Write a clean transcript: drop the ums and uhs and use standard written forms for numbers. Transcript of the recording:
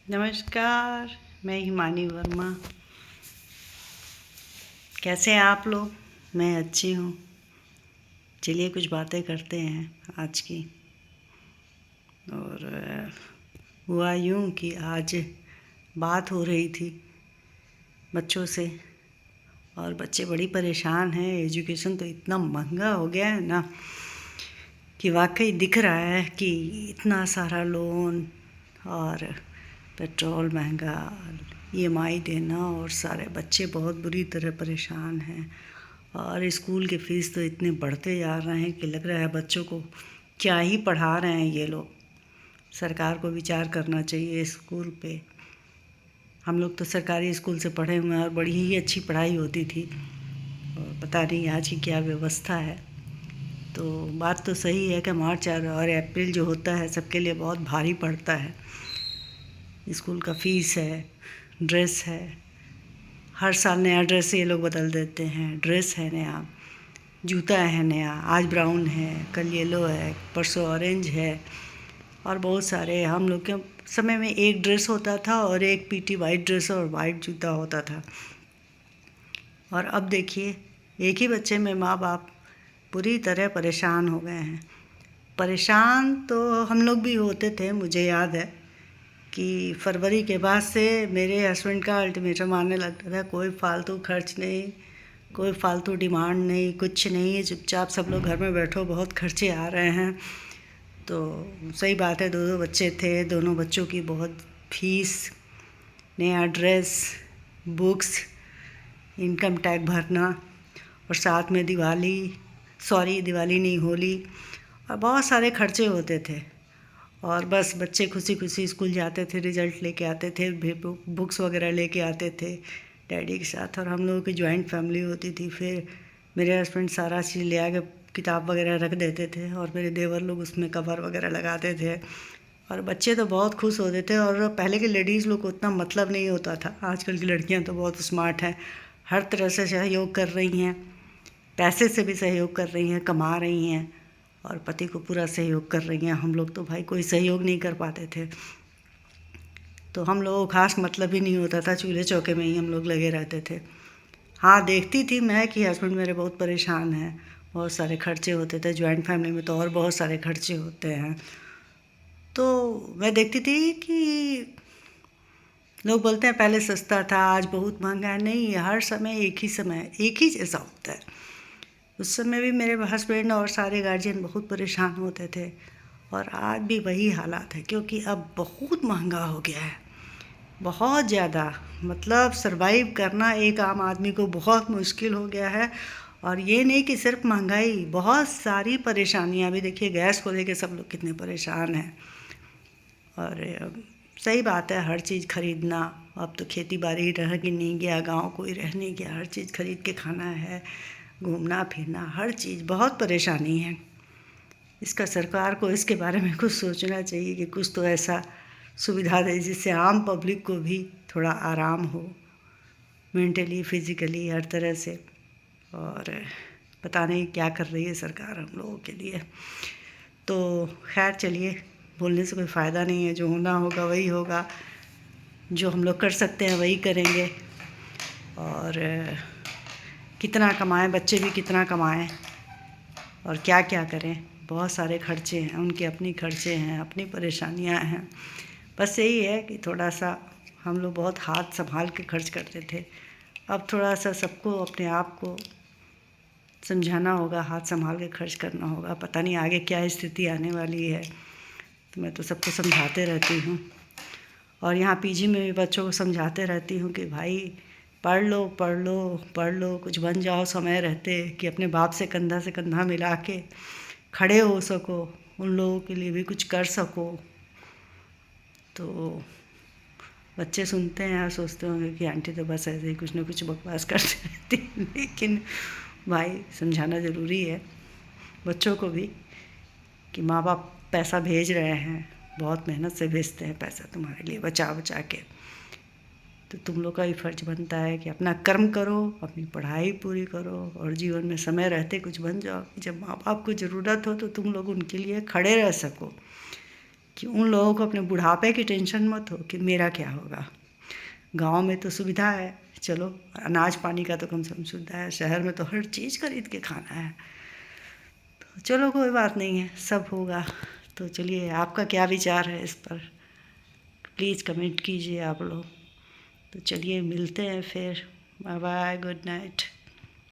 नमस्कार। मैं हिमानी वर्मा। कैसे हैं आप लोग? मैं अच्छी हूँ। चलिए कुछ बातें करते हैं आज की। और हुआ यूँ कि आज बात हो रही थी बच्चों से, और बच्चे बड़ी परेशान हैं। एजुकेशन तो इतना महंगा हो गया है ना कि वाकई दिख रहा है कि इतना सारा लोन और पेट्रोल महंगा, ईएमआई देना, और सारे बच्चे बहुत बुरी तरह परेशान हैं। और स्कूल के फ़ीस तो इतने बढ़ते जा रहे हैं कि लग रहा है बच्चों को क्या ही पढ़ा रहे हैं ये लोग। सरकार को विचार करना चाहिए स्कूल पे। हम लोग तो सरकारी स्कूल से पढ़े हुए हैं और बड़ी ही अच्छी पढ़ाई होती थी, और पता नहीं आज की क्या व्यवस्था है। तो बात तो सही है कि मार्च और अप्रैल जो होता है सबके लिए बहुत भारी पड़ता है। स्कूल का फ़ीस है, ड्रेस है, हर साल नया ड्रेस ये लोग बदल देते हैं। ड्रेस है नया, जूता है नया, आज ब्राउन है, कल येलो है, परसों ऑरेंज है, और बहुत सारे। हम लोग के समय में एक ड्रेस होता था और एक पीटी वाइट ड्रेस और वाइट जूता होता था। और अब देखिए, एक ही बच्चे में माँ बाप पूरी तरह परेशान हो गए हैं। परेशान तो हम लोग भी होते थे। मुझे याद है कि फरवरी के बाद से मेरे हस्बैंड का अल्टीमेटम आने लगता था, कोई फालतू खर्च नहीं, कोई फालतू डिमांड नहीं, कुछ नहीं, चुपचाप सब लोग घर में बैठो, बहुत खर्चे आ रहे हैं। तो सही बात है, दो बच्चे थे, दोनों बच्चों की बहुत फीस, नया ड्रेस, बुक्स, इनकम टैक्स भरना, और साथ में दिवाली नहीं, होली, और बहुत सारे खर्चे होते थे। और बस बच्चे खुशी खुशी स्कूल जाते थे, रिज़ल्ट लेके आते थे, बुक्स वगैरह लेके आते थे डैडी के साथ। और हम लोगों की जॉइंट फैमिली होती थी। फिर मेरे हस्बैंड सारा चीज़ ले आके किताब वगैरह रख देते थे, और मेरे देवर लोग उसमें कवर वगैरह लगाते थे, और बच्चे तो बहुत खुश होते थे। और पहले के लेडीज़ लोग को उतना मतलब नहीं होता था। आजकल की लड़कियां तो बहुत स्मार्ट हैं, हर तरह से सहयोग कर रही हैं, पैसे से भी सहयोग कर रही हैं, कमा रही हैं, और पति को पूरा सहयोग कर रही हैं। हम लोग तो भाई कोई सहयोग नहीं कर पाते थे। तो हम लोगों को खास मतलब ही नहीं होता था, चूल्हे चौके में ही हम लोग लगे रहते थे। हाँ, देखती थी मैं कि हस्बैंड मेरे बहुत परेशान हैं, बहुत सारे खर्चे होते थे। जॉइंट फैमिली में तो और बहुत सारे खर्चे होते हैं। तो मैं देखती थी कि लोग बोलते हैं पहले सस्ता था, आज बहुत महंगा है। नहीं, हर समय एक ही जैसा होता है। उस समय भी मेरे हस्बैंड और सारे गार्जियन बहुत परेशान होते थे, और आज भी वही हालात है, क्योंकि अब बहुत महंगा हो गया है, बहुत ज़्यादा। मतलब सरवाइव करना एक आम आदमी को बहुत मुश्किल हो गया है। और ये नहीं कि सिर्फ महंगाई, बहुत सारी परेशानियां भी। देखिए, गैस को लेके सब लोग कितने परेशान हैं। और सही बात है, हर चीज़ खरीदना। अब तो खेती बाड़ी रह ही नहीं गया, गांव कोई रह नहीं गया, हर चीज़ खरीद के खाना है, घूमना फिरना, हर चीज़ बहुत परेशानी है। इसका सरकार को इसके बारे में कुछ सोचना चाहिए कि कुछ तो ऐसा सुविधा दे जिससे आम पब्लिक को भी थोड़ा आराम हो, मेंटली, फिज़िकली, हर तरह से। और पता नहीं क्या कर रही है सरकार हम लोगों के लिए। तो खैर चलिए, बोलने से कोई फ़ायदा नहीं है। जो होना होगा वही होगा, जो हम लोग कर सकते हैं वही करेंगे। और कितना कमाएं, बच्चे भी कितना कमाएं, और क्या क्या करें। बहुत सारे खर्चे हैं, उनके अपनी खर्चे हैं, अपनी परेशानियां हैं। बस यही है कि थोड़ा सा हम लोग बहुत हाथ संभाल के खर्च करते थे। अब थोड़ा सा सबको अपने आप को समझाना होगा, हाथ संभाल के खर्च करना होगा। पता नहीं आगे क्या स्थिति आने वाली है। तो मैं तो सबको समझाते रहती हूँ, और यहाँ पीजी में भी बच्चों को समझाते रहती हूँ कि भाई पढ़ लो पढ़ लो पढ़ लो, कुछ बन जाओ समय रहते, कि अपने बाप से कंधा मिला के खड़े हो सको, उन लोगों के लिए भी कुछ कर सको। तो बच्चे सुनते हैं और सोचते होंगे कि आंटी तो बस ऐसे ही कुछ ना कुछ बकवास करती रहती है। लेकिन भाई समझाना ज़रूरी है बच्चों को भी कि माँ बाप पैसा भेज रहे हैं, बहुत मेहनत से भेजते हैं पैसा तुम्हारे लिए बचा बचा के। तो तुम लोग का ही फ़र्ज़ बनता है कि अपना कर्म करो, अपनी पढ़ाई पूरी करो, और जीवन में समय रहते कुछ बन जाओ। जब माँ बाप को ज़रूरत हो तो तुम लोग उनके लिए खड़े रह सको। कि उन लोगों को अपने बुढ़ापे की टेंशन मत हो कि मेरा क्या होगा। गांव में तो सुविधा है, चलो अनाज पानी का तो कम से कम सुविधा है, शहर में तो हर चीज़ खरीद के खाना है। तो चलो कोई बात नहीं है, सब होगा। तो चलिए, आपका क्या विचार है इस पर, प्लीज़ कमेंट कीजिए आप लोग। तो चलिए मिलते हैं फिर, बाय बाय, गुड नाइट।